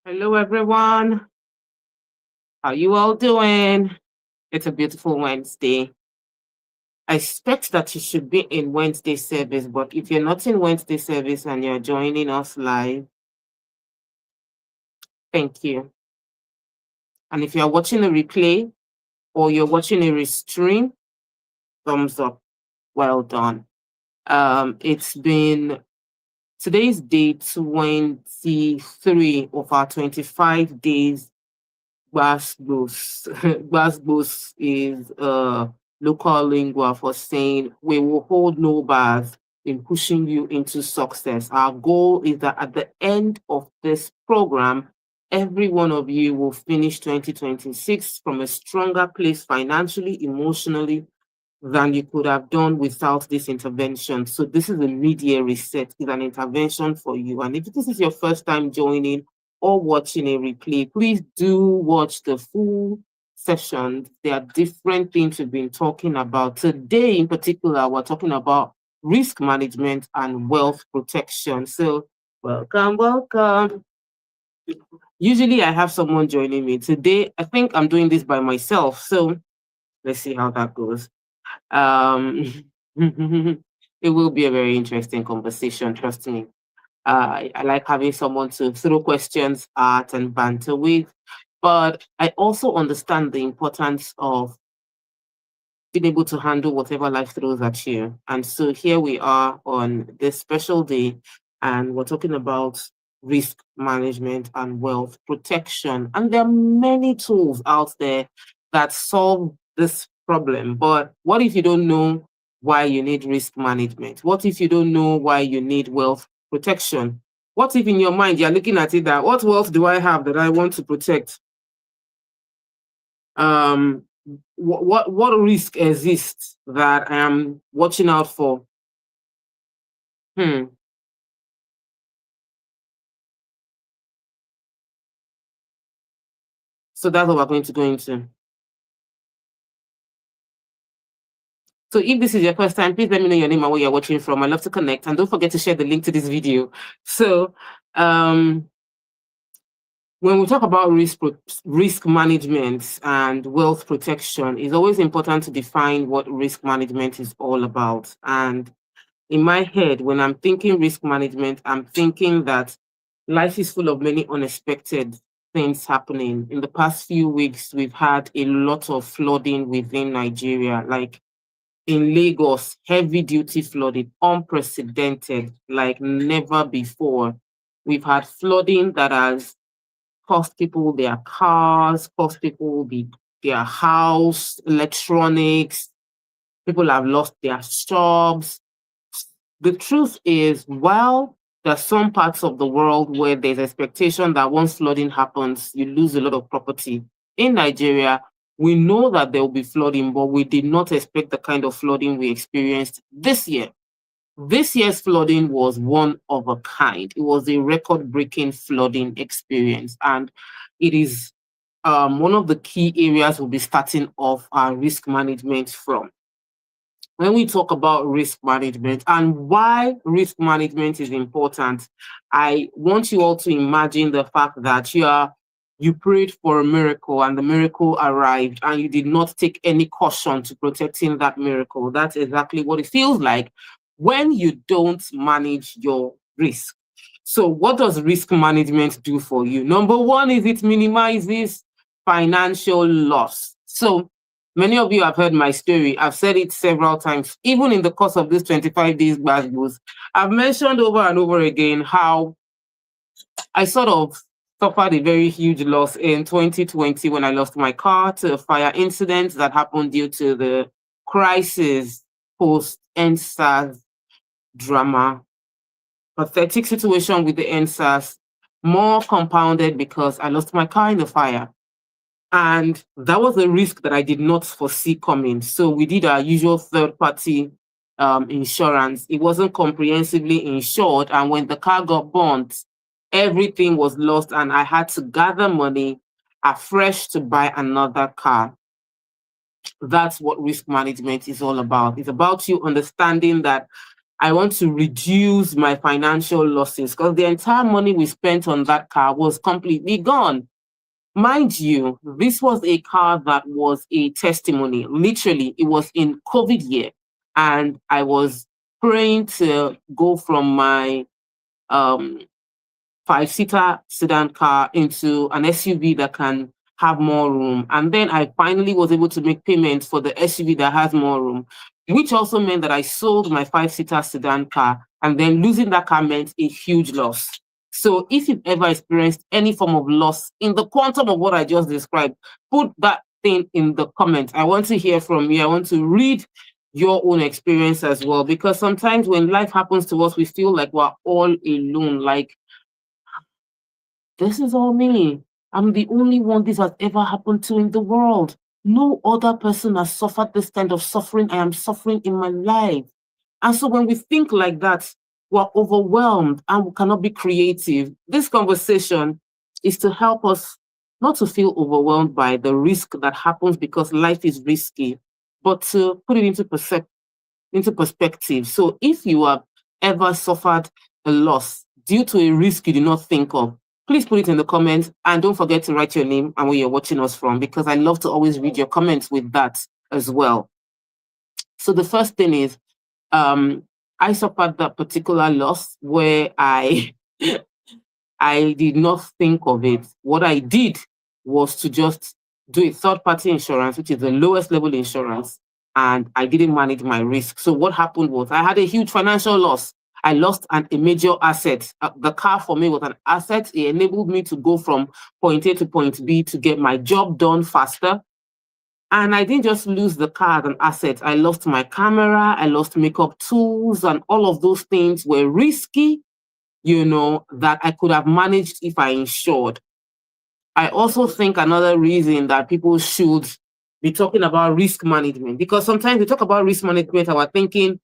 Hello, everyone. How you all doing? It's a beautiful Wednesday. I expect that you should be in Wednesday service, but if you're not in Wednesday service and you're joining us live, thank you. And if you're watching a replay or you're watching a restream, thumbs up. Well done. It's been today's day 23 of our 25 days. Gbasgbos. Gbasgbos is local lingua for saying we will hold no bars in pushing you into success. Our goal is that at the end of this program, every one of you will finish 2026 from a stronger place financially, emotionally, than you could have done without this intervention. So this is a mid-year reset, is an intervention for you. And if this is your first time joining or watching a replay, please do watch the full session. There are different things we've been talking about. Today in particular, we're talking about risk management and wealth protection. So welcome. Usually I have someone joining me. Today, I think I'm doing this by myself. So let's see how that goes. Um, it will be a very interesting conversation, trust me. I like having someone to throw questions at and banter with, but I also understand the importance of being able to handle whatever life throws at you. And so here we are on this special day, and we're talking about risk management and wealth protection. And there are many tools out there that solve this problem. But what if you don't know why you need risk management? What if you don't know why you need wealth protection? What if in your mind you're looking at it that what wealth do I have that I want to protect? Um, what risk exists that I am watching out for? Hmm. So that's what we're going to go into. So if this is your first time, please let me know your name and where you're watching from. I love to connect, and don't forget to share the link to this video. So when we talk about risk management and wealth protection, it's always important to define what risk management is all about. And in my head, when I'm thinking risk management, I'm thinking that life is full of many unexpected things happening. In the past few weeks, we've had a lot of flooding within Nigeria, like in Lagos, heavy duty flooding, unprecedented, like never before. We've had flooding that has cost people their cars, cost people their house, electronics. People have lost their jobs. The truth is, while there's some parts of the world where there's expectation that once flooding happens, you lose a lot of property. In Nigeria, we know that there will be flooding, but we did not expect the kind of flooding we experienced this year. This year's flooding was one of a kind. It was a record-breaking flooding experience, and it is one of the key areas we'll be starting off our risk management from. When we talk about risk management and why risk management is important, I want you all to imagine the fact that you prayed for a miracle and the miracle arrived and you did not take any caution to protecting that miracle. That's exactly what it feels like when you don't manage your risk. So what does risk management do for you? Number one is it minimizes financial loss. So many of you have heard my story. I've said it several times, even in the course of this 25 days Gbasgbos. I've mentioned over and over again how I sort of suffered a very huge loss in 2020 when I lost my car to a fire incident that happened due to the crisis post NSAS drama. Pathetic situation with the NSAS, more compounded because I lost my car in the fire. And that was a risk that I did not foresee coming. So we did our usual third-party insurance. It wasn't comprehensively insured. And when the car got burnt, everything was lost. And I had to gather money afresh to buy another car. That's what risk management is all about. It's about you understanding that I want to reduce my financial losses because the entire money we spent on that car was completely gone. Mind you, this was a car that was a testimony. Literally, it was in COVID year. And I was praying to go from my um, five-seater sedan car into an SUV that can have more room. And then I finally was able to make payments for the SUV that has more room, which also meant that I sold my five-seater sedan car. And then losing that car meant a huge loss. So if you've ever experienced any form of loss in the quantum of what I just described, put that thing in the comments. I want to hear from you. I want to read your own experience as well, because sometimes when life happens to us, we feel like we're all alone. Like, this is all me. I'm the only one this has ever happened to in the world. No other person has suffered this kind of suffering I am suffering in my life. And so when we think like that, we're overwhelmed and we cannot be creative. This conversation is to help us not to feel overwhelmed by the risk that happens because life is risky, but to put it into perspective. So if you have ever suffered a loss due to a risk you did not think of, please put it in the comments and don't forget to write your name and where you're watching us from, because I love to always read your comments with that as well. So the first thing is, I suffered that particular loss where I I did not think of it. What I did was to just do a third-party insurance, which is the lowest level insurance, and I didn't manage my risk. So what happened was I had a huge financial loss. I lost a major asset. The car for me was an asset. It enabled me to go from point A to point B to get my job done faster. And I didn't just lose the car as an asset. I lost my camera, I lost makeup tools, and all of those things were risky, that I could have managed if I insured. I also think another reason that people should be talking about risk management, because sometimes we talk about risk management and we're thinking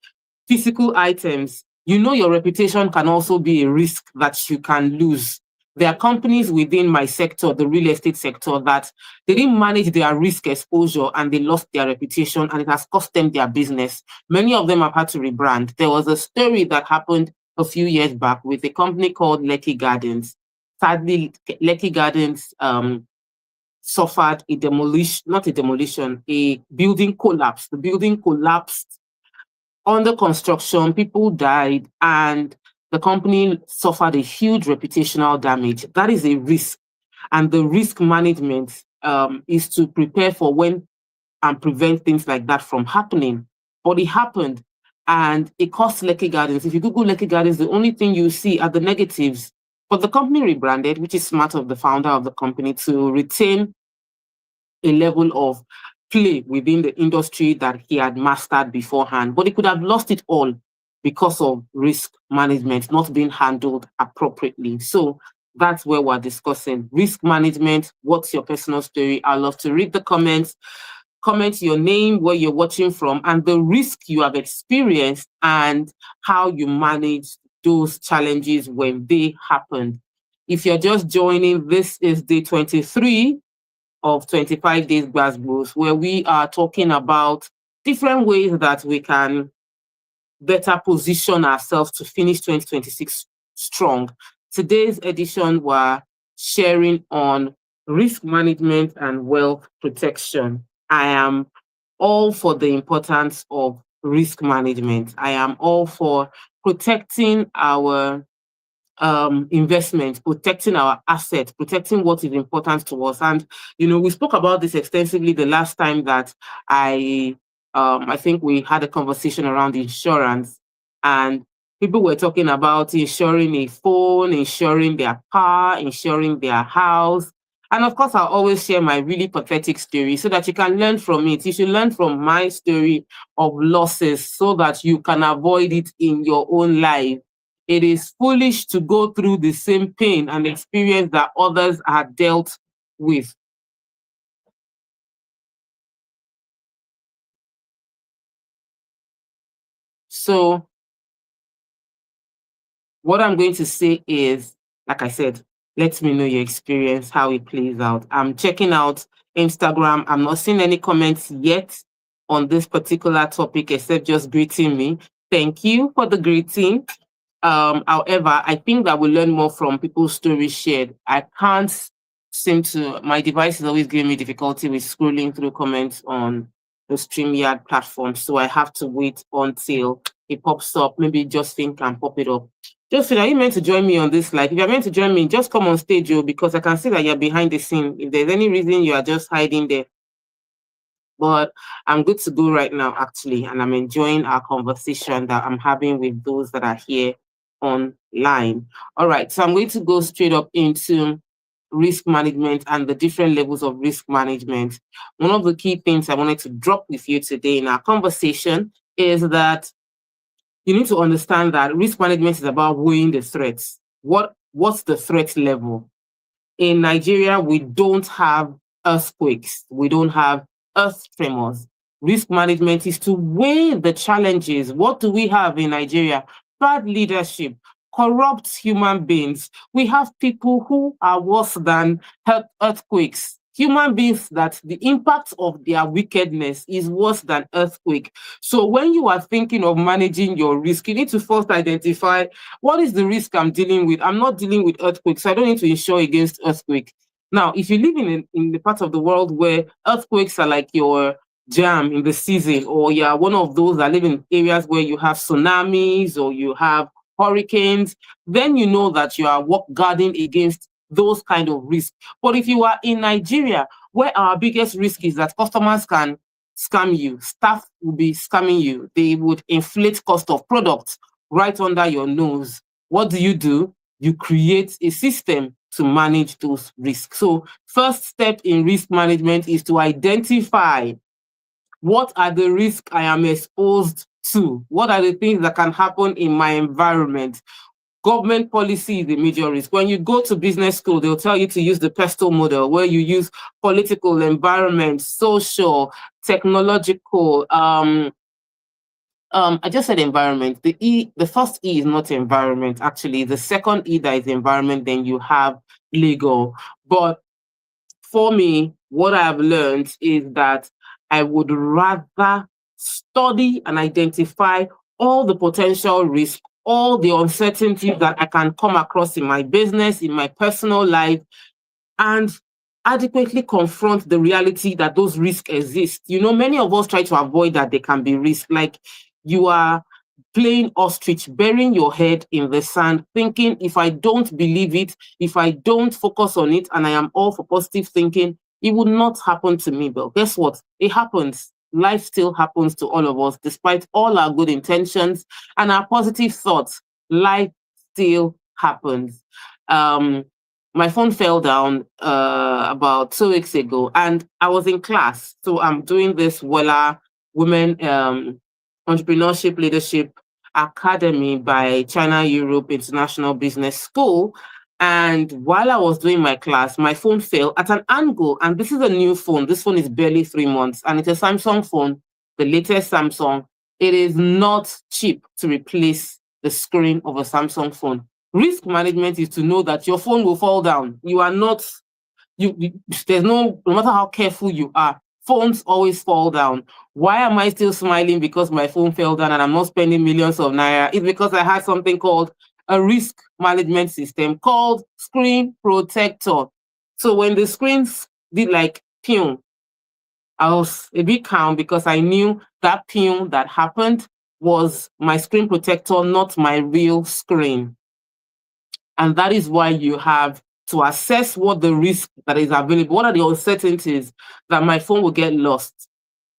physical items. Your reputation can also be a risk that you can lose. There are companies within my sector, the real estate sector, that they didn't manage their risk exposure and they lost their reputation and it has cost them their business. Many of them have had to rebrand. There was a story that happened a few years back with a company called Lekki Gardens. Sadly, Lekki Gardens suffered a building collapse. The building collapsed under construction, people died, and the company suffered a huge reputational damage. That is a risk. And the risk management is to prepare for when and prevent things like that from happening. But it happened, and it cost Lekki Gardens. If you Google Lekki Gardens, the only thing you see are the negatives. But the company rebranded, which is smart of the founder of the company to retain a level of play within the industry that he had mastered beforehand. But he could have lost it all because of risk management not being handled appropriately. So that's where we're discussing risk management. What's your personal story? I love to read the comments. Comment your name, where you're watching from, and the risk you have experienced and how you manage those challenges when they happened. If you're just joining, this is day 23 of 25 Days Gbasgbos, where we are talking about different ways that we can better position ourselves to finish 2026 strong. Today's edition, we're sharing on risk management and wealth protection. I am all for the importance of risk management. I am all for protecting our investments, protecting our assets, protecting what is important to us. And we spoke about this extensively the last time that I think we had a conversation around insurance, and people were talking about insuring a phone, insuring their car, insuring their house. And of course, I'll always share my really pathetic story so that you can learn from it. You should learn from my story of losses so that you can avoid it in your own life. It is foolish to go through the same pain and experience that others are dealt with. So what I'm going to say is, like I said, let me know your experience, how it plays out. I'm checking out Instagram. I'm not seeing any comments yet on this particular topic except just greeting me. Thank you for the greeting. However, I think that we learn more from people's stories shared. I can't seem to, my device is always giving me difficulty with scrolling through comments on the StreamYard platform. So I have to wait until it pops up. Maybe Justin can pop it up. Justin, are you meant to join me on this live? If you're meant to join me, just come on stage, because I can see that you're behind the scene. If there's any reason you are just hiding there, but I'm good to go right now, actually, and I'm enjoying our conversation that I'm having with those that are here online. All right, so I'm going to go straight up into risk management and the different levels of risk management. One of the key things I wanted to drop with you today in our conversation is that you need to understand that risk management is about weighing the threats. What's the threat level? In Nigeria, we don't have earthquakes, we don't have earth tremors. Risk management is to weigh the challenges. What do we have in Nigeria? Bad leadership, corrupt human beings. We have people who are worse than earthquakes. Human beings that the impact of their wickedness is worse than earthquake. So when you are thinking of managing your risk, you need to first identify what is the risk I'm dealing with. I'm not dealing with earthquakes, so I don't need to insure against earthquake. Now, if you live in the part of the world where earthquakes are like your jam in the season, or you're one of those that live in areas where you have tsunamis or you have hurricanes, then you know that you are guarding against those kind of risks. But if you are in Nigeria, where our biggest risk is that customers can scam you, staff will be scamming you, they would inflate cost of products right under your nose. What do? You create a system to manage those risks. So first step in risk management is to identify what are the risks I am exposed to? What are the things that can happen in my environment? Government policy is a major risk. When you go to business school, they'll tell you to use the PESTEL model, where you use political, environment, social, technological. I just said environment. The first E is not environment, actually. The second E that is environment, then you have legal. But for me, what I've learned is that I would rather study and identify all the potential risks, all the uncertainties that I can come across in my business, in my personal life, and adequately confront the reality that those risks exist. Many of us try to avoid that there can be risk. Like, you are playing ostrich, burying your head in the sand, thinking, if I don't believe it, if I don't focus on it, and I am all for positive thinking, it would not happen to me. But guess what? It happens. Life still happens to all of us, despite all our good intentions and our positive thoughts. Life still happens. My phone fell down about 2 weeks ago, and I was in class. So I'm doing this Wella Women Entrepreneurship Leadership Academy by China Europe International Business School. And while I was doing my class, my phone fell at an angle. And this is a new phone. This phone is barely 3 months, and it's a Samsung phone, the latest Samsung. It is not cheap to replace the screen of a Samsung phone. Risk management is to know that your phone will fall down. You are not, there's no matter how careful you are, phones always fall down. Why am I still smiling? Because my phone fell down and I'm not spending millions of naira. It's because I had something called a risk management system called Screen Protector. So when the screens did like pew, I was a bit calm because I knew that pew that happened was my screen protector, not my real screen. And that is why you have to assess what the risk that is available. What are the uncertainties? That my phone will get lost?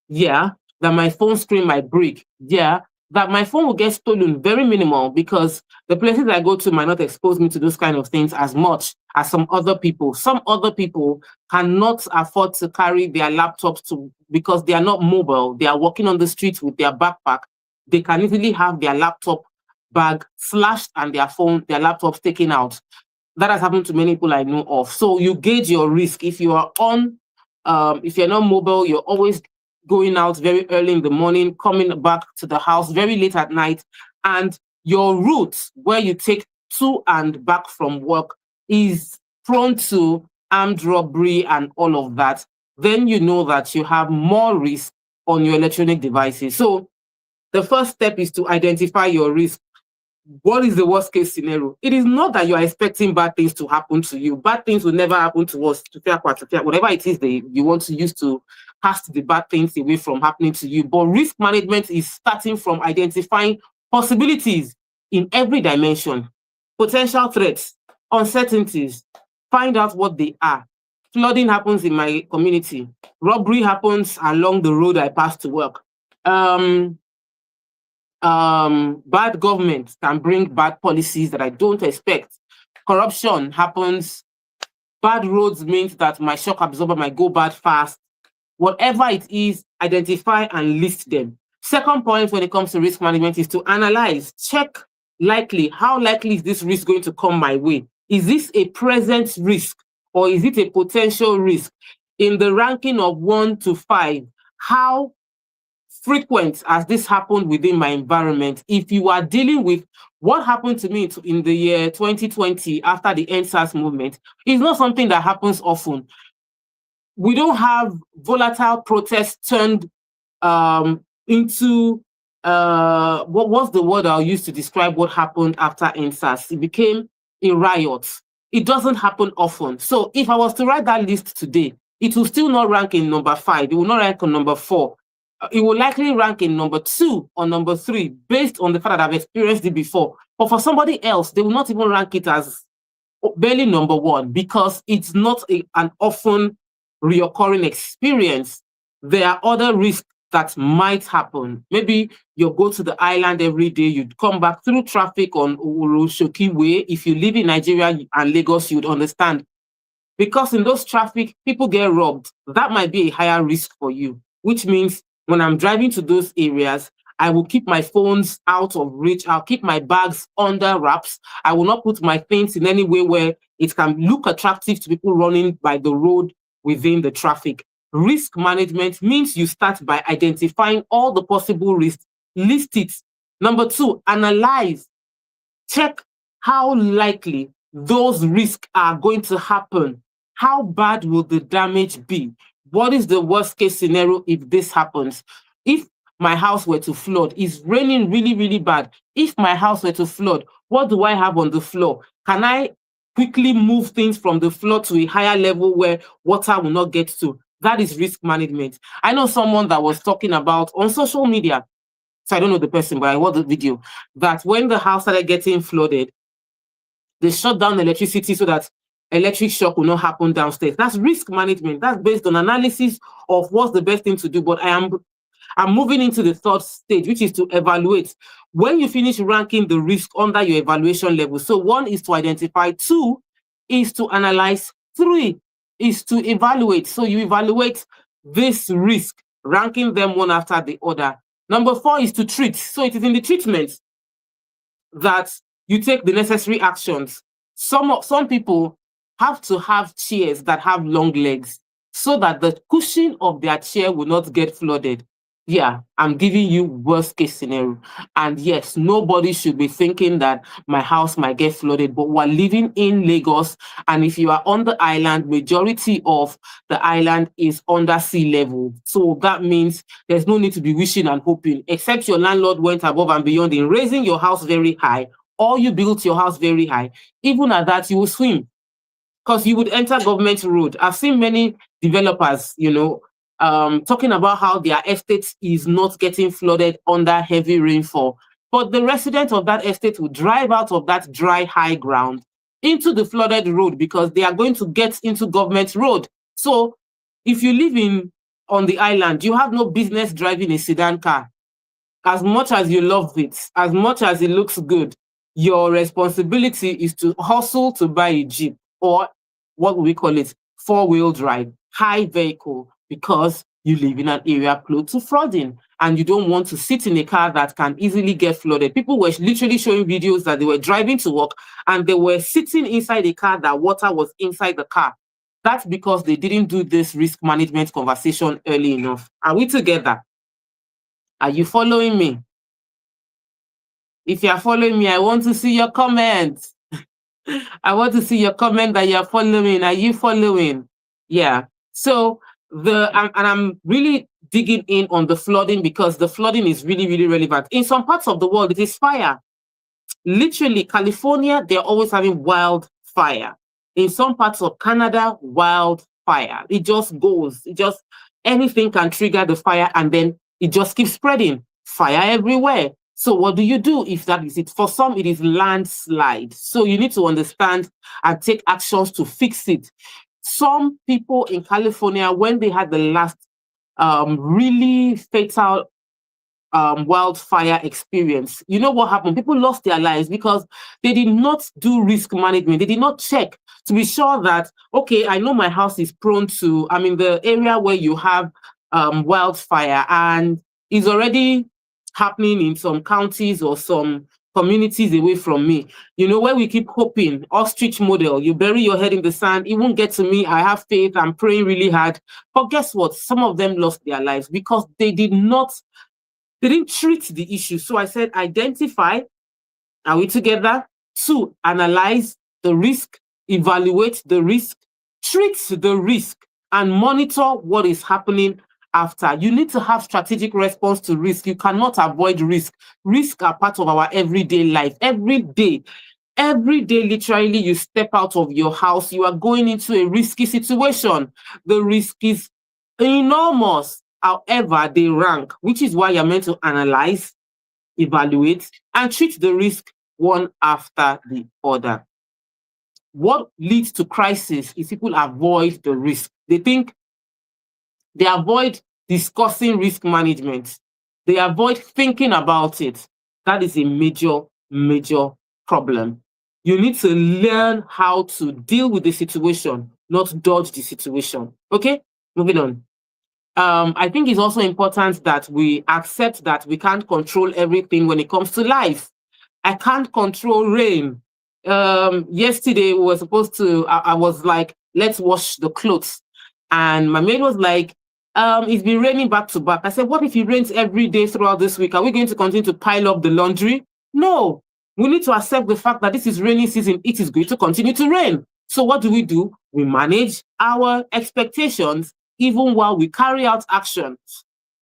Yeah. That my phone screen might break? Yeah. That my phone will get stolen? Very minimal, because the places I go to might not expose me to those kind of things as much as some other people. Some other people cannot afford to carry their laptops because they are not mobile. They are walking on the streets with their backpack. They can easily have their laptop bag slashed and their laptops taken out. That has happened to many people I know of. So you gauge your risk. If you are if you're not mobile, you're always going out very early in the morning, coming back to the house very late at night, and your route where you take to and back from work is prone to armed robbery and all of that, then you know that you have more risk on your electronic devices. So The first step is to identify your risk. What is the worst case scenario? It is not that you are expecting bad things to happen to you. Bad things will never happen to us. Whatever it is that you want to use to cast the bad things away from happening to you. But risk management is starting from identifying possibilities in every dimension, potential threats, uncertainties. Find out what they are. Flooding happens in my community. Robbery happens along the road I pass to work. Bad government can bring bad policies that I don't expect. Corruption happens. Bad roads means that my shock absorber might go bad fast. Whatever it is, identify and list them. Second point when it comes to risk management is to analyze, check likely. How likely is this risk going to come my way? Is this a present risk or is it a potential risk? In the ranking of 1 to 5, how frequent has this happened within my environment? If you are dealing with what happened to me in the year 2020 after the EndSARS movement, it's not something that happens often. We don't have volatile protests turned into what was the word I'll use to describe what happened after EndSARS? It became a riot. It doesn't happen often. So if I was to write that list today, it will still not rank in number 5. It will not rank on number 4. It will likely rank in number 2 or number 3 based on the fact that I've experienced it before. But for somebody else, they will not even rank it as barely number 1 because it's not an often reoccurring experience. There are other risks that might happen. Maybe you go to the island every day, you'd come back through traffic on Urushoki Way. If you live in Nigeria and Lagos, you'd understand. Because in those traffic, people get robbed. That might be a higher risk for you, which means when I'm driving to those areas, I will keep my phones out of reach. I'll keep my bags under wraps. I will not put my things in any way where it can look attractive to people running by the road within the traffic. Risk management means you start by identifying all the possible risks, list it. Number 2, analyze, check how likely those risks are going to happen. How bad will the damage be? What is the worst case scenario if this happens? If my house were to flood, it's raining really, really bad. If my house were to flood, what do I have on the floor? Can I quickly move things from the floor to a higher level where water will not get to? That is risk management. I know someone that was talking about on social media, so I don't know the person, but I watched the video, that when the house started getting flooded, they shut down electricity so that electric shock will not happen downstairs. That's risk management. That's based on analysis of what's the best thing to do. But I'm moving into the third stage, which is to evaluate. When you finish ranking the risk under your evaluation level, so 1 is to identify, 2 is to analyze, 3 is to evaluate. So you evaluate this risk, ranking them one after the other. Number 4 is to treat. So it is in the treatment that you take the necessary actions. Some people have to have chairs that have long legs so that the cushion of their chair will not get flooded. Yeah, I'm giving you worst case scenario. And yes, nobody should be thinking that my house might get flooded, but we're living in Lagos. And if you are on the island, majority of the island is under sea level. So that means there's no need to be wishing and hoping, except your landlord went above and beyond in raising your house very high, or you built your house very high. Even at that, you will swim because you would enter government road. I've seen many developers, talking about how their estate is not getting flooded under heavy rainfall. But the residents of that estate will drive out of that dry high ground into the flooded road because they are going to get into government road. So if you live on the island, you have no business driving a sedan car. As much as you love it, as much as it looks good, your responsibility is to hustle to buy a Jeep, or what we call it, 4-wheel drive, high vehicle, because you live in an area close to flooding and you don't want to sit in a car that can easily get flooded. People were literally showing videos that they were driving to work and they were sitting inside a car that water was inside the car. That's because they didn't do this risk management conversation early enough. Are we together? Are you following me? If you are following me, I want to see your comments. I want to see your comment that you're following. Are you following? Yeah. So I'm really digging in on the flooding because the flooding is really, really relevant. In some parts of the world, it is fire. Literally, California, they're always having wildfire. In some parts of Canada, wildfire. It just goes. Anything can trigger the fire, and then it just keeps spreading. Fire everywhere. So what do you do if that is it? For some, it is landslide. So you need to understand and take actions to fix it. Some people in California, when they had the last really fatal wildfire experience, you know what happened? People lost their lives because they did not do risk management. They did not check to be sure that, okay, I know my house is prone to, I'm in the area where you have wildfire, and is already happening in some counties or some communities away from me. You know, where we keep hoping, ostrich model, you bury your head in the sand, it won't get to me, I have faith, I'm praying really hard. But guess what? Some of them lost their lives because they didn't treat the issue. So I said, identify, are we together? 2, analyze the risk, evaluate the risk, treat the risk, and monitor what is happening after. You need to have strategic response to risk. You cannot avoid risk. Risks are part of our everyday life. Every day, literally, you step out of your house, you are going into a risky situation. The risk is enormous. However, they rank, which is why you're meant to analyze, evaluate, and treat the risk one after the other. What leads to crisis is people avoid the risk. They avoid discussing risk management. They avoid thinking about it. That is a major, major problem. You need to learn how to deal with the situation, not dodge the situation. Okay, moving on. I think it's also important that we accept that we can't control everything when it comes to life. I can't control rain. Yesterday we were supposed to, I was like, let's wash the clothes. And my maid was like, it's been raining back to back. I said, what if it rains every day throughout this week? Are we going to continue to pile up the laundry? No, we need to accept the fact that this is rainy season. It is going to continue to rain. So what do? We manage our expectations even while we carry out actions,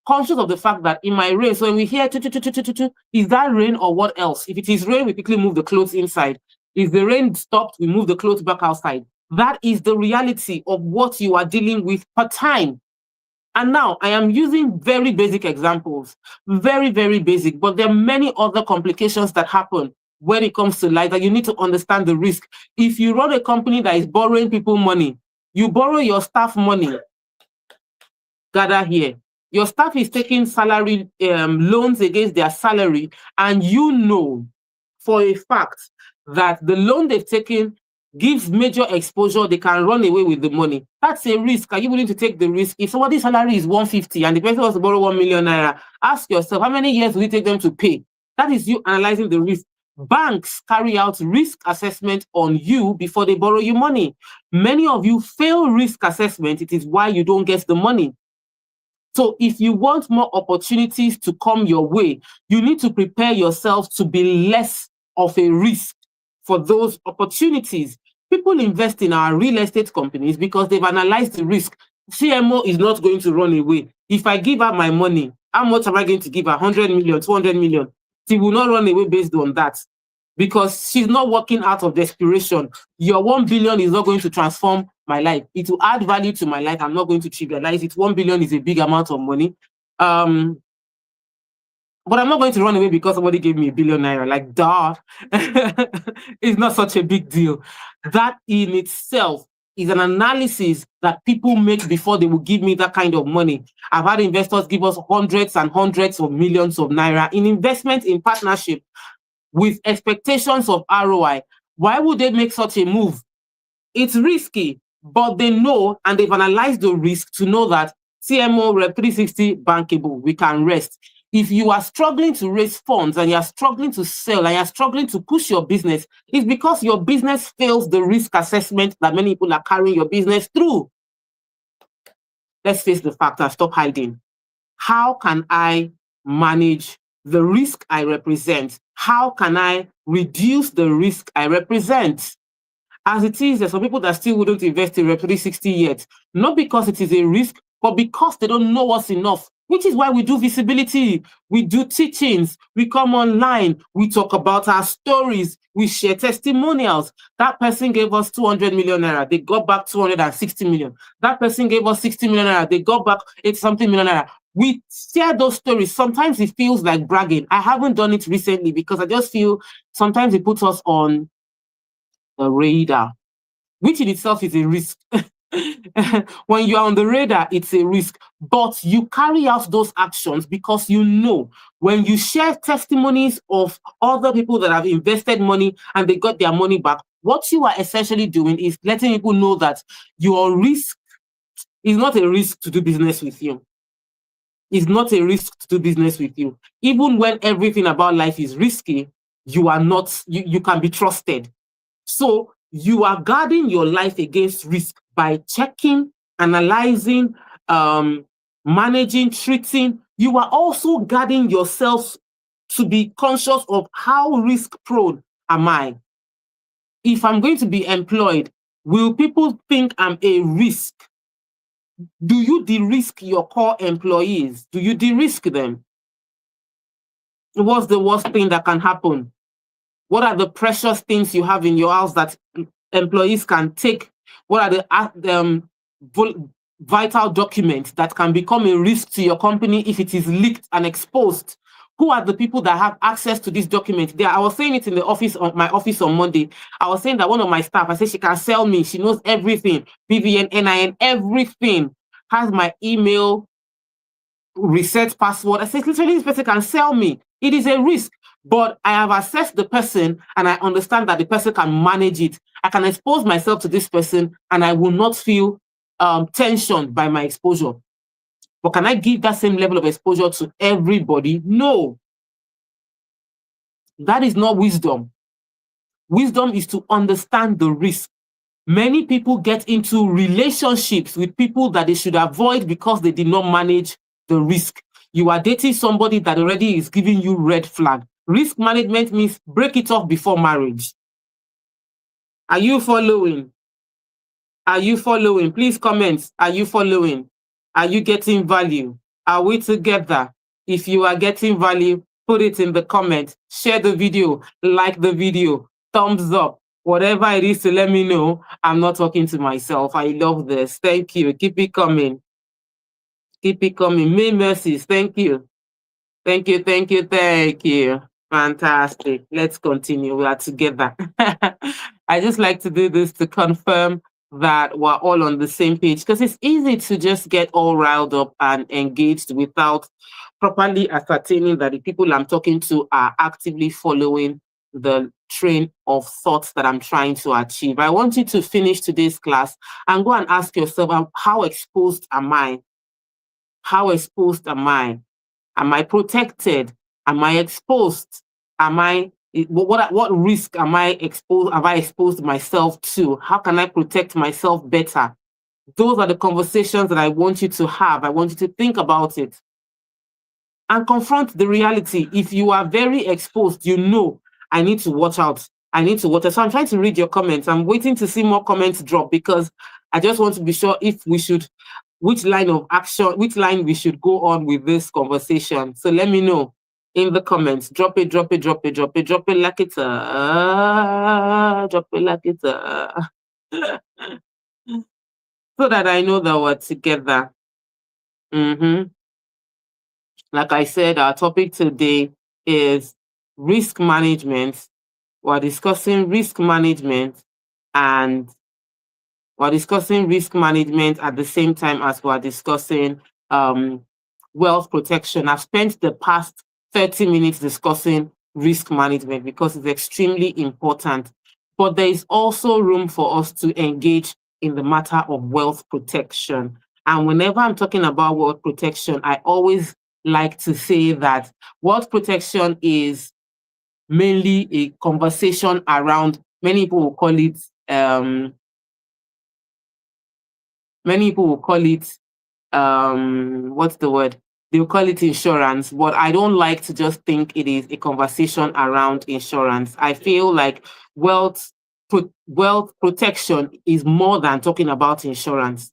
conscious of the fact that in my rain, so when we hear, is that rain or what else? If it is rain, we quickly move the clothes inside. If the rain stopped, we move the clothes back outside. That is the reality of what you are dealing with per time. And now I am using very basic examples, very, very basic, but there are many other complications that happen when it comes to life that you need to understand the risk. If you run a company that is borrowing people money, you borrow your staff money, gather here. Your staff is taking salary loans against their salary, and you know for a fact that the loan they've taken gives major exposure, they can run away with the money. That's a risk. Are you willing to take the risk? If somebody's salary is 150 and the person wants to borrow 1 million naira, ask yourself, how many years will it take them to pay? That is you analyzing the risk. Banks carry out risk assessment on you before they borrow you money. Many of you fail risk assessment. It is why you don't get the money. So if you want more opportunities to come your way, you need to prepare yourself to be less of a risk for those opportunities. People invest in our real estate companies because they've analyzed the risk. CMO is not going to run away. If I give her my money, how much am I going to give her? 100 million, 200 million. She will not run away based on that because she's not working out of desperation. Your 1 billion is not going to transform my life. It will add value to my life. I'm not going to trivialize it. 1 billion is a big amount of money. But I'm not going to run away because somebody gave me 1 billion naira. Like, duh. It's not such a big deal. That in itself is an analysis that people make before they will give me that kind of money. I've had investors give us hundreds and hundreds of millions of naira in investment in partnership with expectations of ROI. Why would they make such a move? It's risky, but they know and they've analyzed the risk to know that CMO Rep 360 bankable, we can rest. If you are struggling to raise funds and you're struggling to sell and you're struggling to push your business, it's because your business fails the risk assessment that many people are carrying your business through. Let's face the fact and stop hiding. How can I manage the risk I represent? How can I reduce the risk I represent? As it is, there's some people that still wouldn't invest in Rep 360 yet, not because it is a risk, but because they don't know what's enough. which is why we do visibility, we do teachings, we come online, we talk about our stories, we share testimonials. That person gave us 200 million naira, they got back 260 million. That person gave us 60 million naira, they got back 80 something million naira. We share those stories. Sometimes it feels like bragging. I haven't done it recently because I just feel sometimes it puts us on the radar, which in itself is a risk. When you are on the radar, it's a risk, but you carry out those actions because you know when you share testimonies of other people that have invested money and they got their money back, what you are essentially doing is letting people know that your risk is not a risk to do business with you. It's not a risk to do business with you. Even when everything about life is risky, you are not, you can be trusted. So you are guarding your life against risk by checking, analyzing, managing, treating. You are also guarding yourself to be conscious of how risk prone am I. If I'm going to be employed, will people think I'm a risk? Do you de-risk your core employees? Do you de-risk them? What's the worst thing that can happen? What are the precious things you have in your house that employees can take? What are the vital documents that can become a risk to your company if it is leaked and exposed? Who are the people that have access to this document? I was saying it in the office, my office on Monday. I was saying that one of my staff, I said she can sell me. She knows everything, BVN, NIN, everything. Has my email, reset password. I said, literally, this person can sell me. It is a risk, but I have assessed the person and I understand that the person can manage it. I can expose myself to this person and I will not feel tensioned by my exposure. But can I give that same level of exposure to everybody? No. That is not wisdom. Wisdom is to understand the risk. Many people get into relationships with people that they should avoid because they did not manage the risk. You are dating somebody that already is giving you red flag. Risk management means break it off before marriage. Are you following? Are you following? Please comment. Are you following? Are you getting value? Are we together? If you are getting value, put it in the comment. Share the video, like the video, thumbs up, whatever it is to let me know I'm not talking to myself. I love this. Thank you. Keep it coming. Keep it coming. May mercies. Thank you. Thank you. Thank you. Thank you. Fantastic. Let's continue. We are together. I just like to do this to confirm that we're all on the same page because it's easy to just get all riled up and engaged without properly ascertaining that the people I'm talking to are actively following the train of thoughts that I'm trying to achieve. I want you to finish today's class and go and ask yourself, how exposed am I? How exposed am I? Am I protected? Am I exposed? Am I what risk am I exposed? Have I exposed myself to? How can I protect myself better? Those are the conversations that I want you to have. I want you to think about it and confront the reality. If you are very exposed, you know, I need to watch out. I need to watch out. So I'm trying to read your comments. I'm waiting to see more comments drop because I just want to be sure if we should, which line of action, which line we should go on with this conversation. So let me know in the comments. Drop it, drop it, drop it, drop it, drop it like it's drop it like it's so that I know that we're together. Like I said, our topic today is risk management. We're discussing risk management and we're discussing risk management at the same time as we're discussing wealth protection. I've spent the past 30 minutes discussing risk management because it's extremely important. But there is also room for us to engage in the matter of wealth protection. And whenever I'm talking about wealth protection, I always like to say that wealth protection is mainly a conversation around, many people will call it what's the word? They'll call it insurance, but I don't like to just think it is a conversation around insurance. I feel like wealth protection is more than talking about insurance.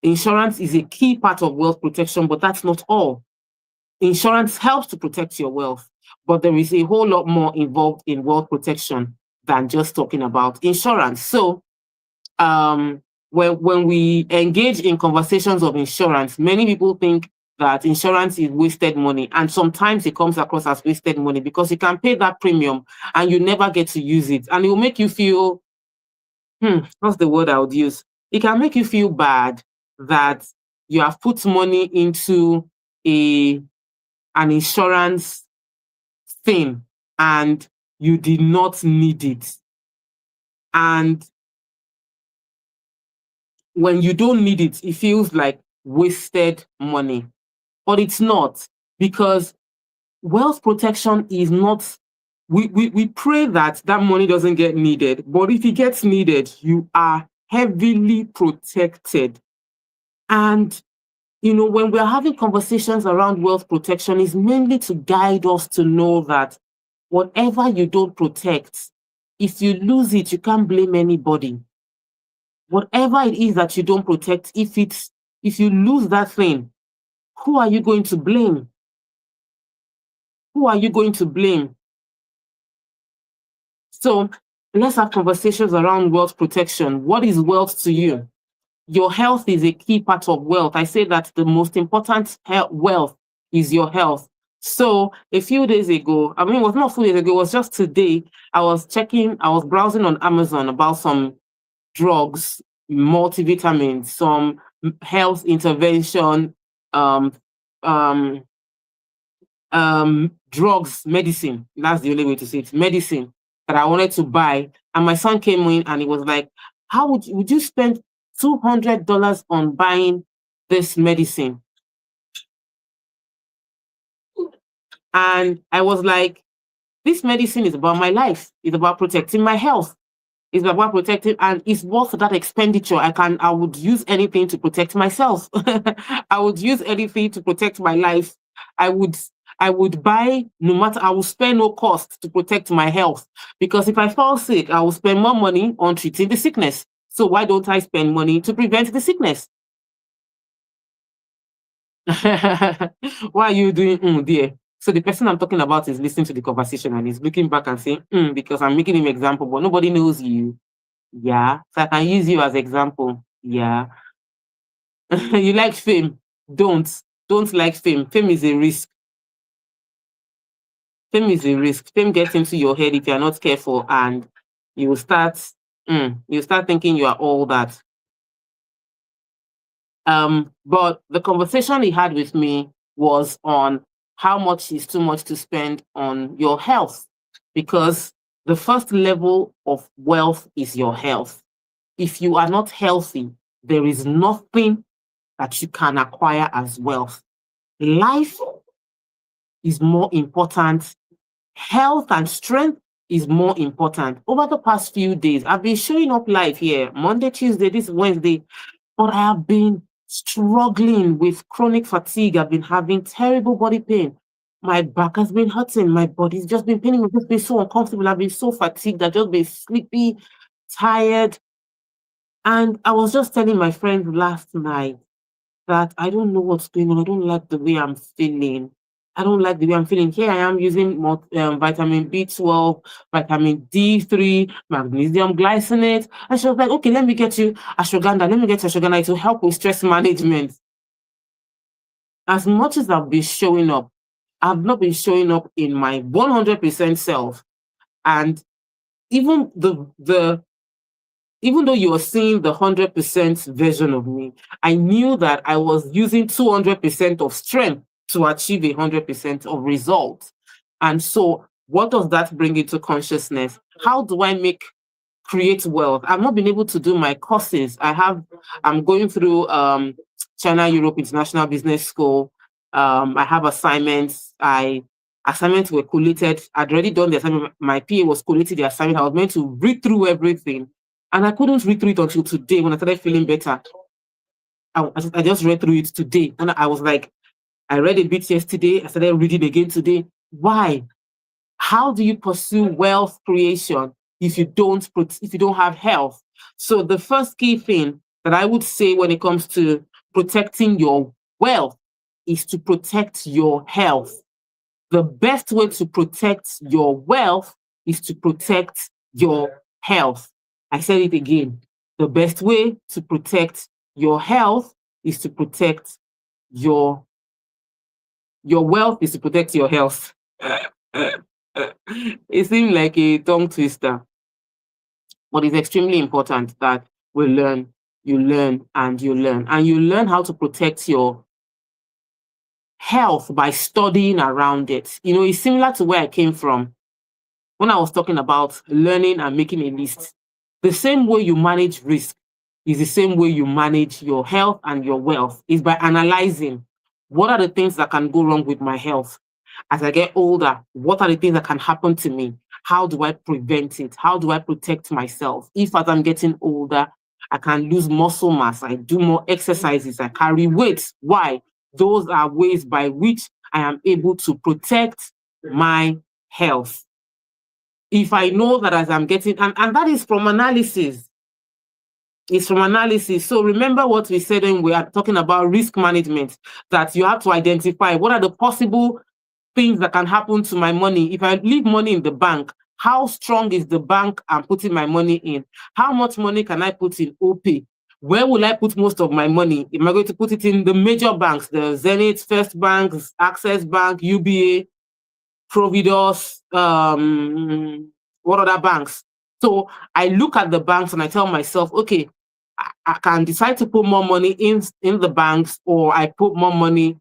Insurance is a key part of wealth protection, but that's not all. Insurance helps to protect your wealth, but there is a whole lot more involved in wealth protection than just talking about insurance. So, when we engage in conversations of insurance, many people think that insurance is wasted money, and sometimes it comes across as wasted money because you can pay that premium and you never get to use it, and it will make you feel, what's the word I would use? It can make you feel bad that you have put money into a an insurance thing and you did not need it. And when you don't need it, it feels like wasted money. But it's not, because wealth protection is not, we pray that that money doesn't get needed. But if it gets needed, you are heavily protected. And when we're having conversations around wealth protection, is mainly to guide us to know that whatever you don't protect, if you lose it, you can't blame anybody. Whatever it is that you don't protect, if you lose that thing, who are you going to blame? Who are you going to blame? So let's have conversations around wealth protection. What is wealth to you? Your health is a key part of wealth. I say that the most important wealth is your health. So a few days ago, it was not a few days ago, it was just today, I was browsing on Amazon about some drugs, multivitamins, some health intervention, drugs, medicine. That's the only way to say it. Medicine that I wanted to buy. And my son came in and he was like, how would you spend $200 on buying this medicine? And I was like, this medicine is about my life. It's about protecting my health. It's about protecting, and it's worth that expenditure. I would use anything to protect myself. I would use anything to protect my life. I would buy, no matter, I will spare no cost to protect my health. Because if I fall sick, I will spend more money on treating the sickness. So why don't I spend money to prevent the sickness? Why are you doing dear? So the person I'm talking about is listening to the conversation and is looking back and saying, because I'm making him example, but nobody knows you. Yeah. So I can use you as example. Yeah. You like fame. Don't like fame. Fame is a risk. Fame is a risk. Fame gets into your head if you're not careful, and you start thinking you are all that. But the conversation he had with me was on how much is too much to spend on your health, because the first level of wealth is your health. If you are not healthy, there is nothing that you can acquire as wealth. Life is more important. Health and strength is more important. Over the past few days, I've been showing up live here, Monday, Tuesday, this Wednesday, but I have been struggling with chronic fatigue. I've been having terrible body pain. My back has been hurting. My body's just been paining. I've just been so uncomfortable. I've been so fatigued. I've just been sleepy, tired. And I was just telling my friend last night that I don't know what's going on. I don't like the way I'm feeling. I don't like the way I'm feeling. Here I am using vitamin B12, vitamin D3, magnesium glycinate. And she was like, okay, let me get you ashwagandha. Let me get ashwagandha to help with stress management. As much as I've been showing up, I've not been showing up in my 100% self. And even even though you were seeing the 100% version of me, I knew that I was using 200% of strength to achieve 100% of results. And so what does that bring into consciousness? How do I create wealth? I've not been able to do my courses. I'm going through China Europe International Business School. I have assignments. Assignments were collated. I'd already done the assignment. My PA was collated the assignment. I was meant to read through everything. And I couldn't read through it until today when I started feeling better. I just read through it today. And I was like, I read a bit yesterday. I started reading again today. Why? How do you pursue wealth creation if you don't have health? So the first key thing that I would say when it comes to protecting your wealth is to protect your health. The best way to protect your wealth is to protect your health. I said it again. The best way to protect your health is to protect your wealth is to protect your health. It seems like a tongue twister, but it's extremely important that we learn, you learn, and you learn. And you learn how to protect your health by studying around it. You know, it's similar to where I came from when I was talking about learning and making a list. The same way you manage risk is the same way you manage your health and your wealth, is by analyzing what are the things that can go wrong with my health. As I get older, what are the things that can happen to me? How do I prevent it? How do I protect myself? If as I'm getting older, I can lose muscle mass, I do more exercises, I carry weights. Why? Those are ways by which I am able to protect my health. If I know that as I'm getting, and that is from analysis. It's from analysis. So remember what we said when we are talking about risk management, that you have to identify what are the possible things that can happen to my money. If I leave money in the bank, how strong is the bank I'm putting my money in? How much money can I put in OP? Where will I put most of my money? Am I going to put it in the major banks, the Zenith, First Bank, Access Bank, UBA, Providus, what other banks? So I look at the banks and I tell myself, okay, I can decide to put more money in the banks, or I put more money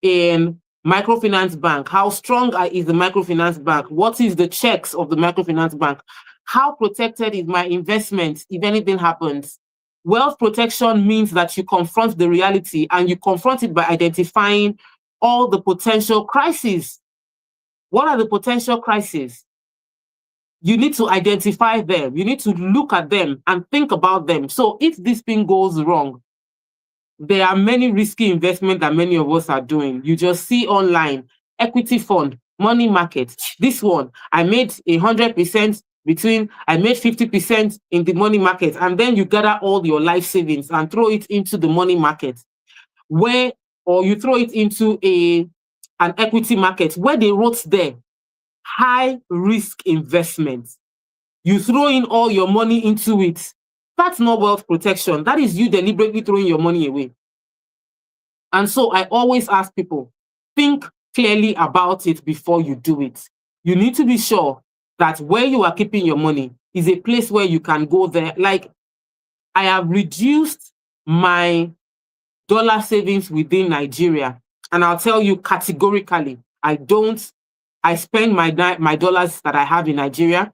in microfinance bank. How strong is the microfinance bank? What is the checks of the microfinance bank? How protected is my investment if anything happens? Wealth protection means that you confront the reality, and you confront it by identifying all the potential crises. What are the potential crises? You need to identify them. You need to look at them and think about them. So if this thing goes wrong, there are many risky investments that many of us are doing. You just see online, equity fund, money market. This one, I made 100% I made 50% in the money market, and then you gather all your life savings and throw it into the money market, or you throw it into an equity market where they wrote there, high risk investment. You throw in all your money into it. That's not wealth protection. That is you deliberately throwing your money away. And so I always ask people, think clearly about it before you do it. You need to be sure that where you are keeping your money is a place where you can go there. Like, I have reduced my dollar savings within Nigeria, and I'll tell you categorically, I spend my dollars that I have in Nigeria.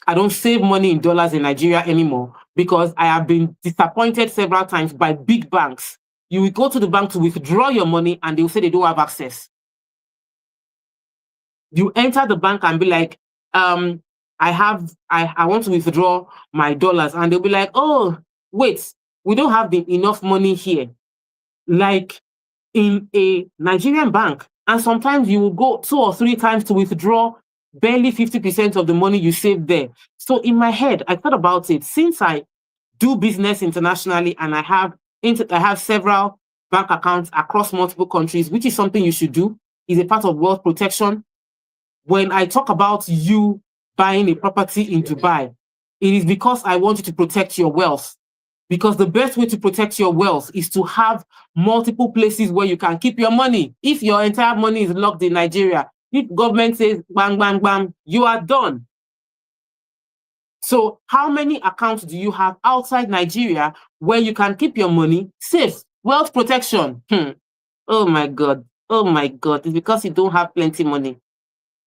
I don't save money in dollars in Nigeria anymore, because I have been disappointed several times by big banks. You will go to the bank to withdraw your money and they will say they don't have access. You enter the bank and be like, I want to withdraw my dollars, and they'll be like, oh, wait, we don't have enough money here. Like in a Nigerian bank. And sometimes you will go 2 or 3 times to withdraw barely 50% of the money you saved there. So in my head, I thought about it. Since I do business internationally and I have several bank accounts across multiple countries, which is something you should do, is a part of wealth protection. When I talk about you buying a property in Dubai, it is because I want you to protect your wealth. Because the best way to protect your wealth is to have multiple places where you can keep your money. If your entire money is locked in Nigeria, if government says bang, bang, bang, you are done. So how many accounts do you have outside Nigeria where you can keep your money safe? Wealth protection. Oh my God. Oh my God. It's because you don't have plenty money.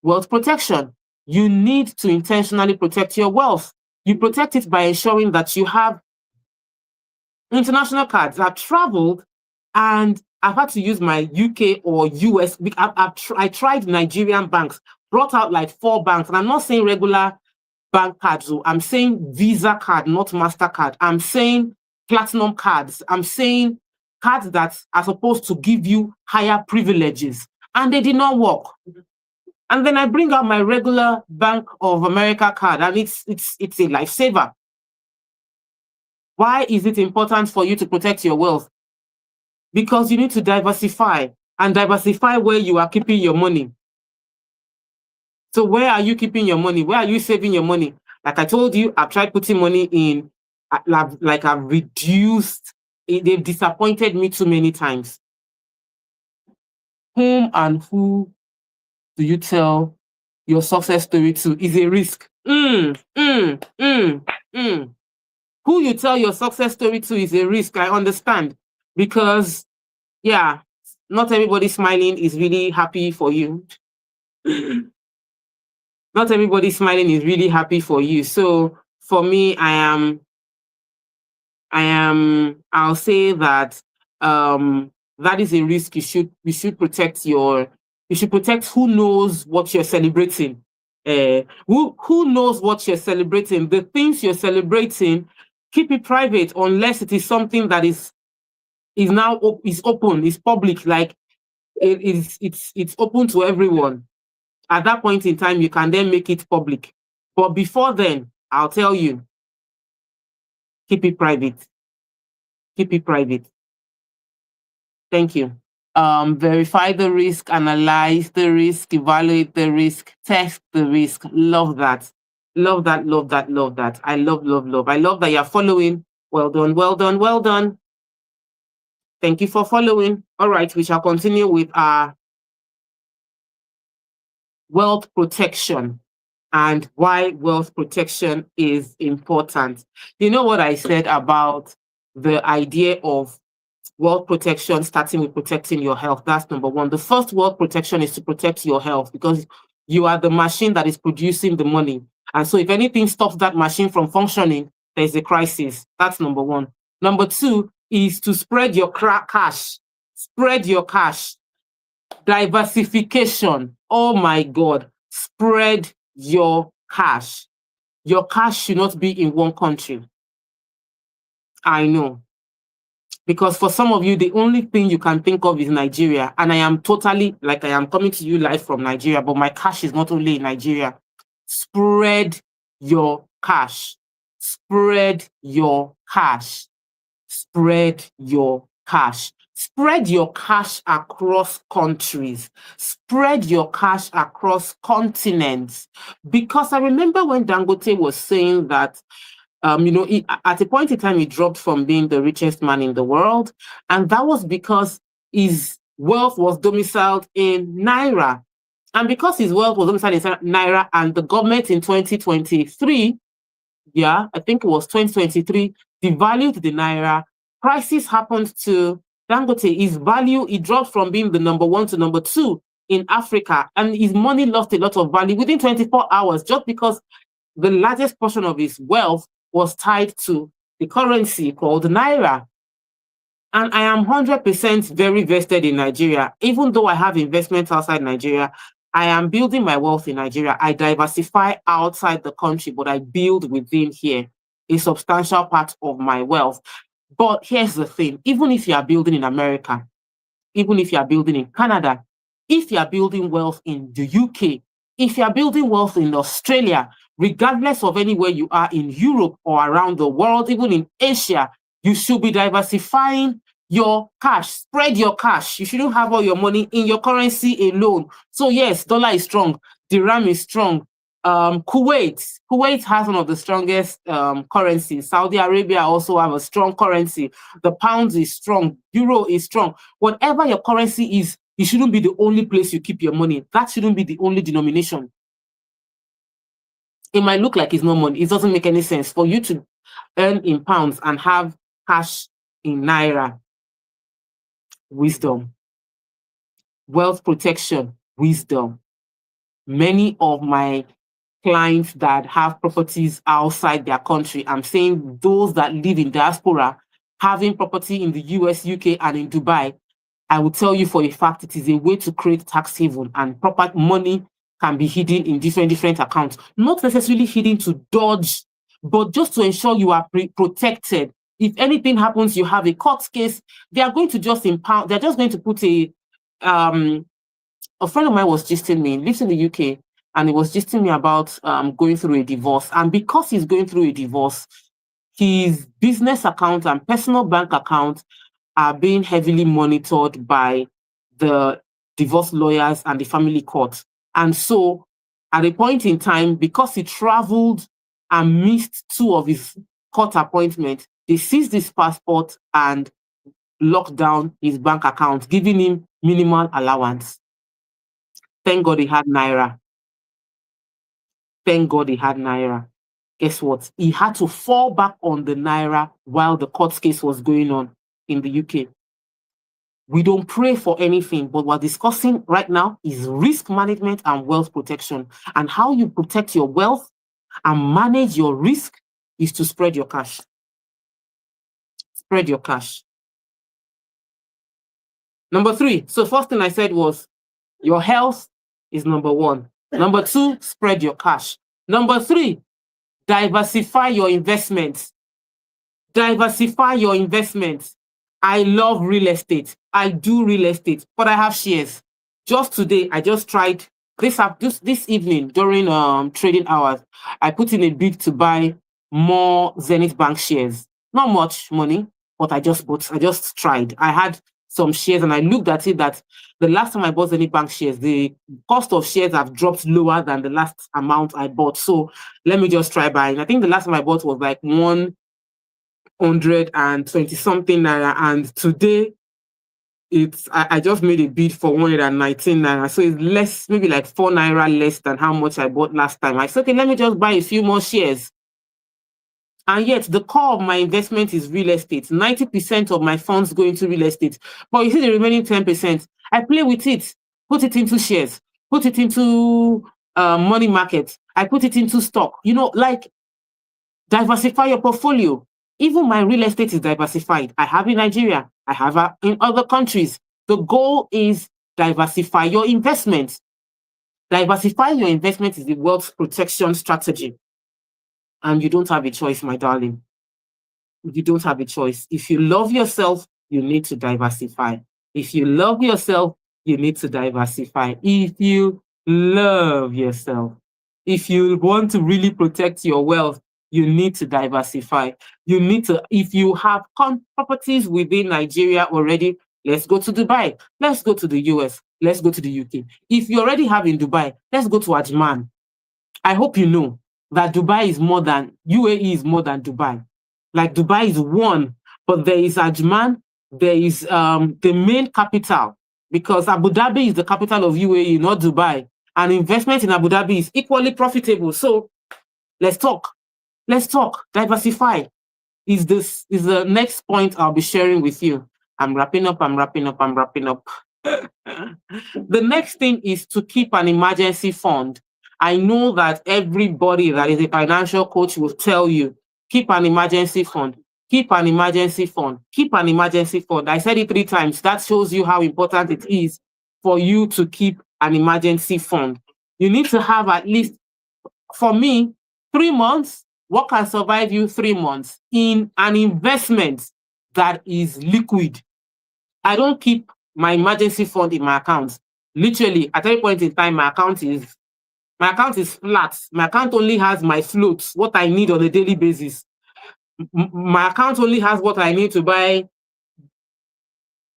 Wealth protection. You need to intentionally protect your wealth. You protect it by ensuring that you have international cards. I've traveled and I've had to use my UK or US. I tried Nigerian banks, brought out like 4 banks, and I'm not saying regular bank cards. So I'm saying Visa card, not MasterCard. I'm saying platinum cards. I'm saying cards that are supposed to give you higher privileges, and they did not work. And then I bring out my regular Bank of America card, and it's a lifesaver. Why is it important for you to protect your wealth? because you need to diversify and diversify where you are keeping your money. So where are you keeping your money? Where are you saving your money? Like I told you, I've tried putting money in, like I've reduced. They've disappointed me too many times. Whom and who do you tell your success story to is a risk. Who you tell your success story to is a risk. I understand. Because, yeah, not everybody smiling is really happy for you. Not everybody smiling is really happy for you. So for me, I'll say that that is a risk. You should protect who knows what you're celebrating. Who knows what you're celebrating? The things you're celebrating, keep it private unless it is something that is open, is public, like it's open to everyone. At that point in time, you can then make it public. But before then, I'll tell you, keep it private. Keep it private. Thank you. Verify the risk, analyze the risk, evaluate the risk, test the risk. Love that. Love that, love that, love that. I love, love, love. I love that you're following. Well done, well done, well done. Thank you for following. All right, we shall continue with our wealth protection and why wealth protection is important. You know what I said about the idea of wealth protection starting with protecting your health? That's number one. The first wealth protection is to protect your health because you are the machine that is producing the money. And so if anything stops that machine from functioning, there's a crisis. That's number one. Number two is to spread your cash. Spread your cash. Diversification. Oh my God. Spread your cash. Your cash should not be in one country. I know. Because for some of you, the only thing you can think of is Nigeria. And I am totally, like I am coming to you live from Nigeria, but my cash is not only in Nigeria. Spread your cash. Spread your cash. Spread your cash. Spread your cash across countries. Spread your cash across continents. Because I remember when Dangote was saying that at a point in time, he dropped from being the richest man in the world. And that was because his wealth was domiciled in Naira. And because his wealth was domiciled in Naira and the government in 2023, I think it was 2023, devalued the Naira, crisis happened to Dangote. His value, he dropped from being the number one to number two in Africa. And his money lost a lot of value within 24 hours just because the largest portion of his wealth was tied to the currency called Naira. And I am 100% very vested in Nigeria. Even though I have investments outside Nigeria, I am building my wealth in Nigeria. I diversify outside the country, but I build within here a substantial part of my wealth. But here's the thing, even if you are building in America, even if you are building in Canada, if you are building wealth in the UK, if you are building wealth in Australia, regardless of anywhere you are in Europe or around the world, even in Asia, you should be diversifying your cash. Spread your cash. You shouldn't have all your money in your currency alone. So yes, dollar is strong. Dirham is strong. Kuwait has one of the strongest currencies. Saudi Arabia also have a strong currency. The pound is strong. Euro is strong. Whatever your currency is, it shouldn't be the only place you keep your money. That shouldn't be the only denomination. It might look like it's no money. It doesn't make any sense for you to earn in pounds and have cash in Naira. Wisdom. Wealth protection. Wisdom. Many of my clients that have properties outside their country, I'm saying those that live in diaspora, having property in the US, UK, and in Dubai, I will tell you for a fact it is a way to create tax haven, and proper money can be hidden in different accounts. Not necessarily hidden to dodge, but just to ensure you are protected. If anything happens, you have a court case, they are going to just impound, they're just going to put a friend of mine was gisting me, lives in the UK, and he was gisting me about going through a divorce. And because he's going through a divorce, his business account and personal bank account are being heavily monitored by the divorce lawyers and the family court. And so at a point in time, because he traveled and missed 2 of his court appointments, they seized his passport and locked down his bank account, giving him minimal allowance. Thank God he had Naira. Thank God he had Naira. Guess what? He had to fall back on the Naira while the court case was going on in the UK. We don't pray for anything, but what we're discussing right now is risk management and wealth protection. And how you protect your wealth and manage your risk is to spread your cash. Spread your cash. Number 3. So first thing I said was your health is number 1. Number 2, spread your cash. Number 3, diversify your investments. Diversify your investments. I love real estate. I do real estate, but I have shares. Just today, I just tried this evening during trading hours. I put in a bid to buy more Zenith Bank shares. Not much money, but I just tried. I had some shares and I looked at it that the last time I bought Zenith Bank shares, the cost of shares have dropped lower than the last amount I bought. So let me just try buying. I think the last time I bought was like 120 something naira, and today I just made a bid for 119 naira, so it's less, maybe like 4 naira less than how much I bought last time. I said, okay, let me just buy a few more shares. And yet the core of my investment is real estate. 90% of my funds go into real estate, but you see the remaining 10%, I play with it, put it into shares, put it into money market, I put it into stock, like diversify your portfolio. Even my real estate is diversified. I have in Nigeria, I have in other countries. The goal is diversify your investments. Diversify your investment is the wealth protection strategy. And you don't have a choice, my darling. You don't have a choice. If you love yourself, you need to diversify. If you love yourself, you need to diversify. If you love yourself, if you want to really protect your wealth, you need to diversify. You need to, if you have properties within Nigeria already, let's go to Dubai. Let's go to the US. Let's go to the UK. If you already have in Dubai, let's go to Ajman. I hope you know that UAE is more than Dubai. Like Dubai is one, but there is Ajman, there is the main capital, because Abu Dhabi is the capital of UAE, not Dubai. And investment in Abu Dhabi is equally profitable. So let's talk. Let's talk. Diversify is the next point I'll be sharing with you. I'm wrapping up. The next thing is to keep an emergency fund. I know that everybody that is a financial coach will tell you, keep an emergency fund, keep an emergency fund, keep an emergency fund. I said it 3 times. That shows you how important it is for you to keep an emergency fund. You need to have at least, for me, 3 months. What can survive you 3 months in an investment that is liquid? I don't keep my emergency fund in my account. Literally, at any point in time, my account is flat. My account only has my floats, what I need on a daily basis. My account only has what I need to buy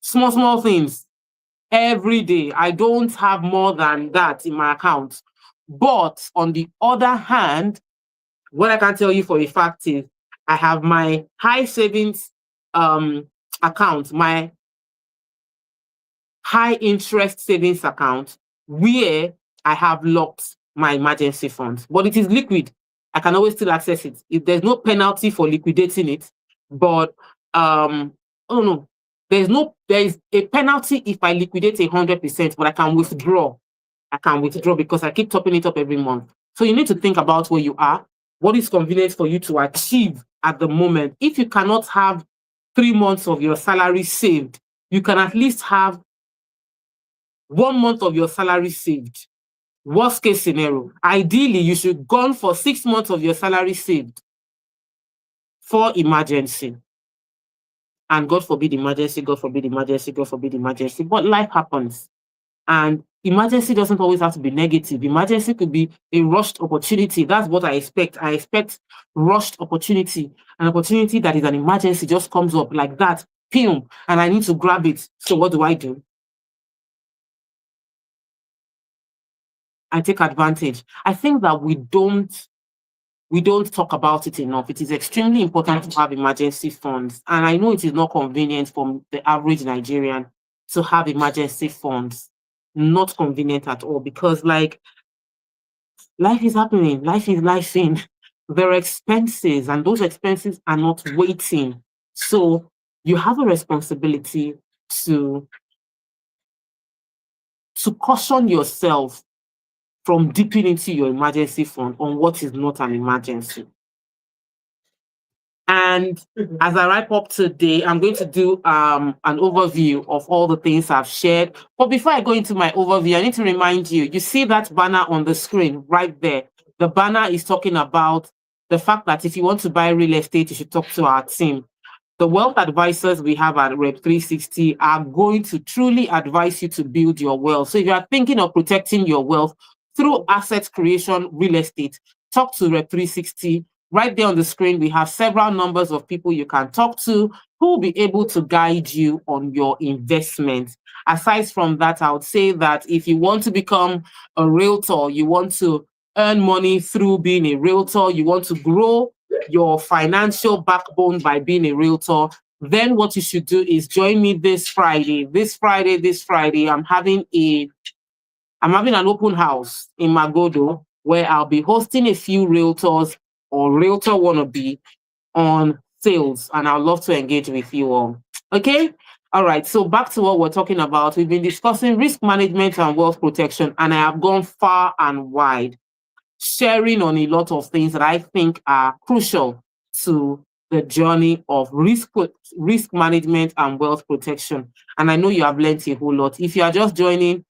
small things every day. I don't have more than that in my account. But on the other hand, what I can tell you for a fact is I have my high savings account, my high interest savings account, where I have locked my emergency funds, but it is liquid. I can always still access it. If there's no penalty for liquidating it, but there is a penalty if I liquidate 100%, but I can withdraw. Because I keep topping it up every month. So you need to think about where you are, what is convenient for you to achieve at the moment. If you cannot have 3 months of your salary saved, you can at least have 1 month of your salary saved. Worst case scenario. Ideally, you should go for 6 months of your salary saved for emergency. And God forbid emergency, but life happens. And emergency doesn't always have to be negative. Emergency could be a rushed opportunity. That's what I expect. I expect rushed opportunity. An opportunity that is an emergency just comes up like that. Pum, and I need to grab it. So what do? I take advantage. I think that we don't talk about it enough. It is extremely important to have emergency funds. And I know it is not convenient for the average Nigerian to have emergency funds. Not convenient at all, because like life is happening, life is lifing. There are expenses, and those expenses are not waiting. So you have a responsibility to caution yourself from dipping into your emergency fund on what is not an emergency. And as I wrap up today, I'm going to do an overview of all the things I've shared. But before I go into my overview, I need to remind you, you see that banner on the screen right there. The banner is talking about the fact that if you want to buy real estate, you should talk to our team. The wealth advisors we have at Rep 360 are going to truly advise you to build your wealth. So if you are thinking of protecting your wealth through asset creation, real estate, talk to Rep 360. Right there on the screen, we have several numbers of people you can talk to who will be able to guide you on your investment. Aside from that, I would say that if you want to become a realtor, you want to earn money through being a realtor, you want to grow your financial backbone by being a realtor, then what you should do is join me this Friday. This Friday, I'm having an open house in Magodo where I'll be hosting a few realtors or realtor wannabe on sales, and I'd love to engage with you all. Okay? All right, so back to what we're talking about. We've been discussing risk management and wealth protection, and I have gone far and wide, sharing on a lot of things that I think are crucial to the journey of risk management and wealth protection. And I know you have learned a whole lot. If you are just joining,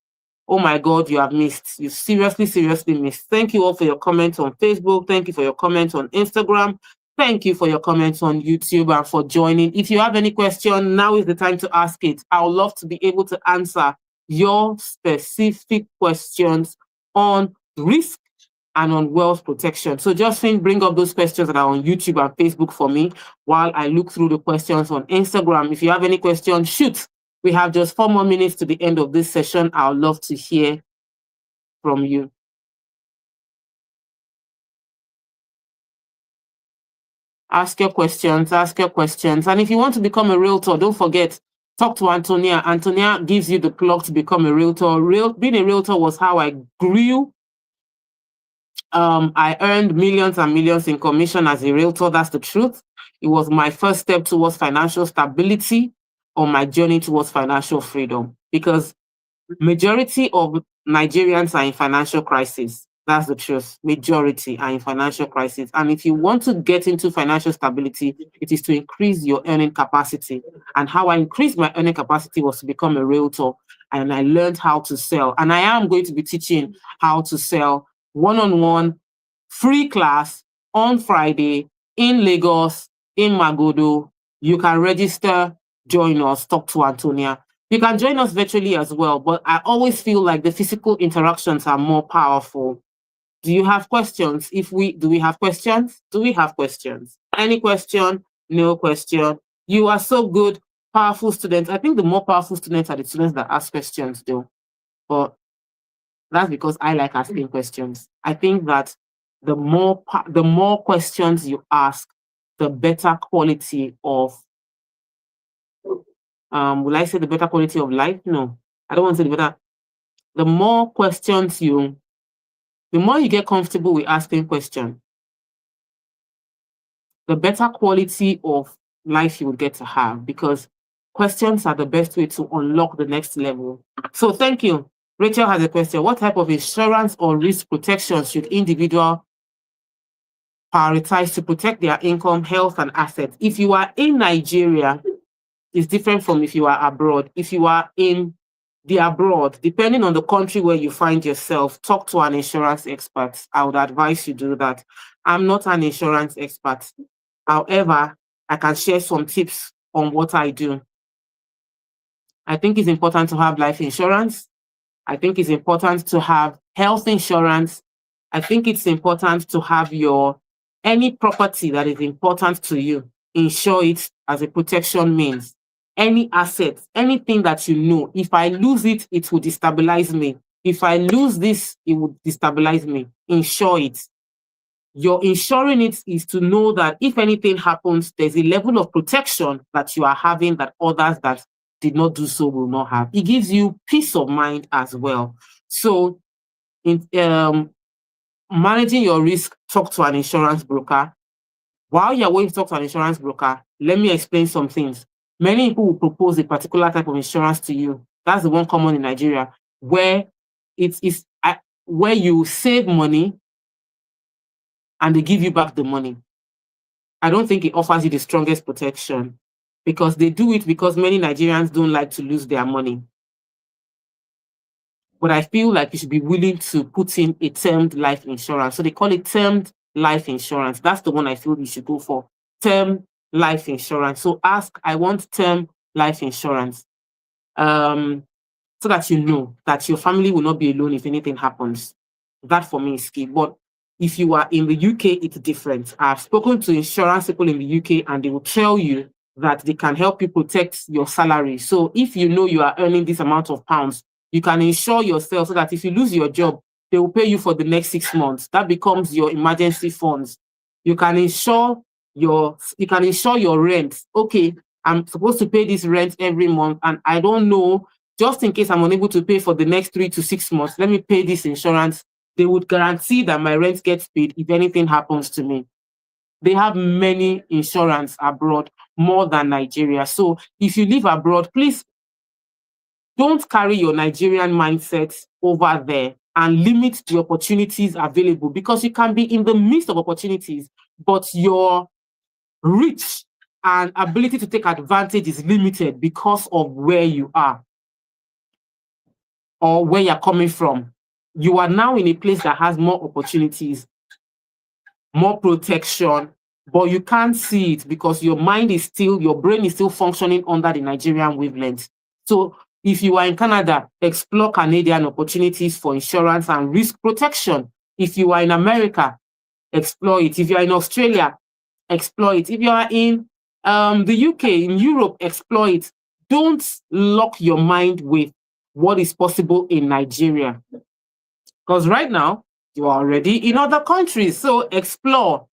oh my God, you have missed. You seriously missed. Thank you all for your comments on Facebook. Thank you for your comments on Instagram. Thank you for your comments on YouTube and for joining. If you have any question, now is the time to ask it. I would love to be able to answer your specific questions on risk and on wealth protection. So just bring up those questions that are on YouTube and Facebook for me while I look through the questions on Instagram. If you have any questions, shoot. We have just 4 more minutes to the end of this session. I would love to hear from you. Ask your questions. And if you want to become a realtor, don't forget, talk to Antonia. Antonia gives you the plug to become a realtor. Being a realtor was how I grew. I earned millions and millions in commission as a realtor. That's the truth. It was my first step towards financial stability on my journey towards financial freedom, because majority of Nigerians are in financial crisis. That's the truth. Majority are in financial crisis. And if you want to get into financial stability, it is to increase your earning capacity. And how I increased my earning capacity was to become a realtor. And I learned how to sell. And I am going to be teaching how to sell one-on-one free class on Friday in Lagos, in Magodo. You can register, join us, talk to Antonia. You can join us virtually as well, but I always feel like the physical interactions are more powerful. Do you have questions? Do we have questions? Do we have questions? Any question? No question. You are so good, powerful students. I think the more powerful students are the students that ask questions though. But that's because I like asking questions. I think that the more questions you ask, the better quality of will I say the better quality of life? No, I don't want to say the better. The more questions the more you get comfortable with asking questions, the better quality of life you will get to have, because questions are the best way to unlock the next level. So thank you. Rachel has a question. What type of insurance or risk protection should individual prioritize to protect their income, health, and assets? If you are in Nigeria, it's different from if you are abroad. If you are in the abroad, depending on the country where you find yourself, talk to an insurance expert. I would advise you do that. I'm not an insurance expert. However, I can share some tips on what I do. I think it's important to have life insurance. I think it's important to have health insurance. I think it's important to have any property that is important to you, insure it as a protection means. any assets, anything that you know. If I lose it, it will destabilize me. If I lose this, it will destabilize me. Insure it. Your insuring it is to know that if anything happens, there's a level of protection that you are having that others that did not do so will not have. It gives you peace of mind as well. So, in managing your risk, talk to an insurance broker. While you're waiting to talk to an insurance broker, let me explain some things. Many people will propose a particular type of insurance to you. That's the one common in Nigeria, where it is where you save money and they give you back the money. I don't think it offers you the strongest protection, because they do it because many Nigerians don't like to lose their money. But I feel like you should be willing to put in a termed life insurance. So they call it termed life insurance. That's the one I feel you should go for. Term life insurance. So ask, I want term life insurance. So that you know that your family will not be alone if anything happens. That for me is key. But if you are in the UK, it's different. I've spoken to insurance people in the UK and they will tell you that they can help you protect your salary. So if you know you are earning this amount of pounds, you can insure yourself so that if you lose your job, they will pay you for the next 6 months. That becomes your emergency funds. You can insure your rent. Okay, I'm supposed to pay this rent every month and I don't know, just in case I'm unable to pay for the next 3 to 6 months, let me pay this insurance. They would guarantee that my rent gets paid if anything happens to me. They have many insurance abroad, more than Nigeria. So if you live abroad, please don't carry your Nigerian mindset over there and limit the opportunities available, because you can be in the midst of opportunities, but your reach and ability to take advantage is limited because of where you are or where you're coming from. You are now in a place that has more opportunities, more protection, but you can't see it because your brain is still functioning under the Nigerian wavelength. So if you are in Canada, explore Canadian opportunities for insurance and risk protection. If you are in America, explore it. If you are in Australia, explore it. If you are in the UK, in Europe, explore it. Don't lock your mind with what is possible in Nigeria, because right now you are already in other countries. So explore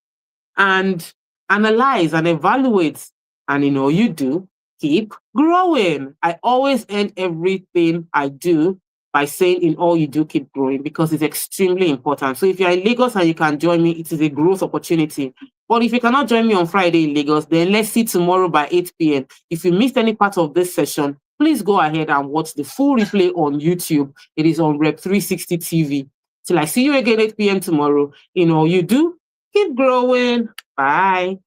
and analyze and evaluate, and in all you do, keep growing. I always end everything I do by saying, in all you do, keep growing, because it's extremely important. So if you're in Lagos and you can join me, it is a growth opportunity. But if you cannot join me on Friday in Lagos, then let's see tomorrow by 8 p.m. If you missed any part of this session, please go ahead and watch the full replay on YouTube. It is on Rep 360 TV. Till I see you again 8 p.m. tomorrow, in all you do, keep growing. Bye.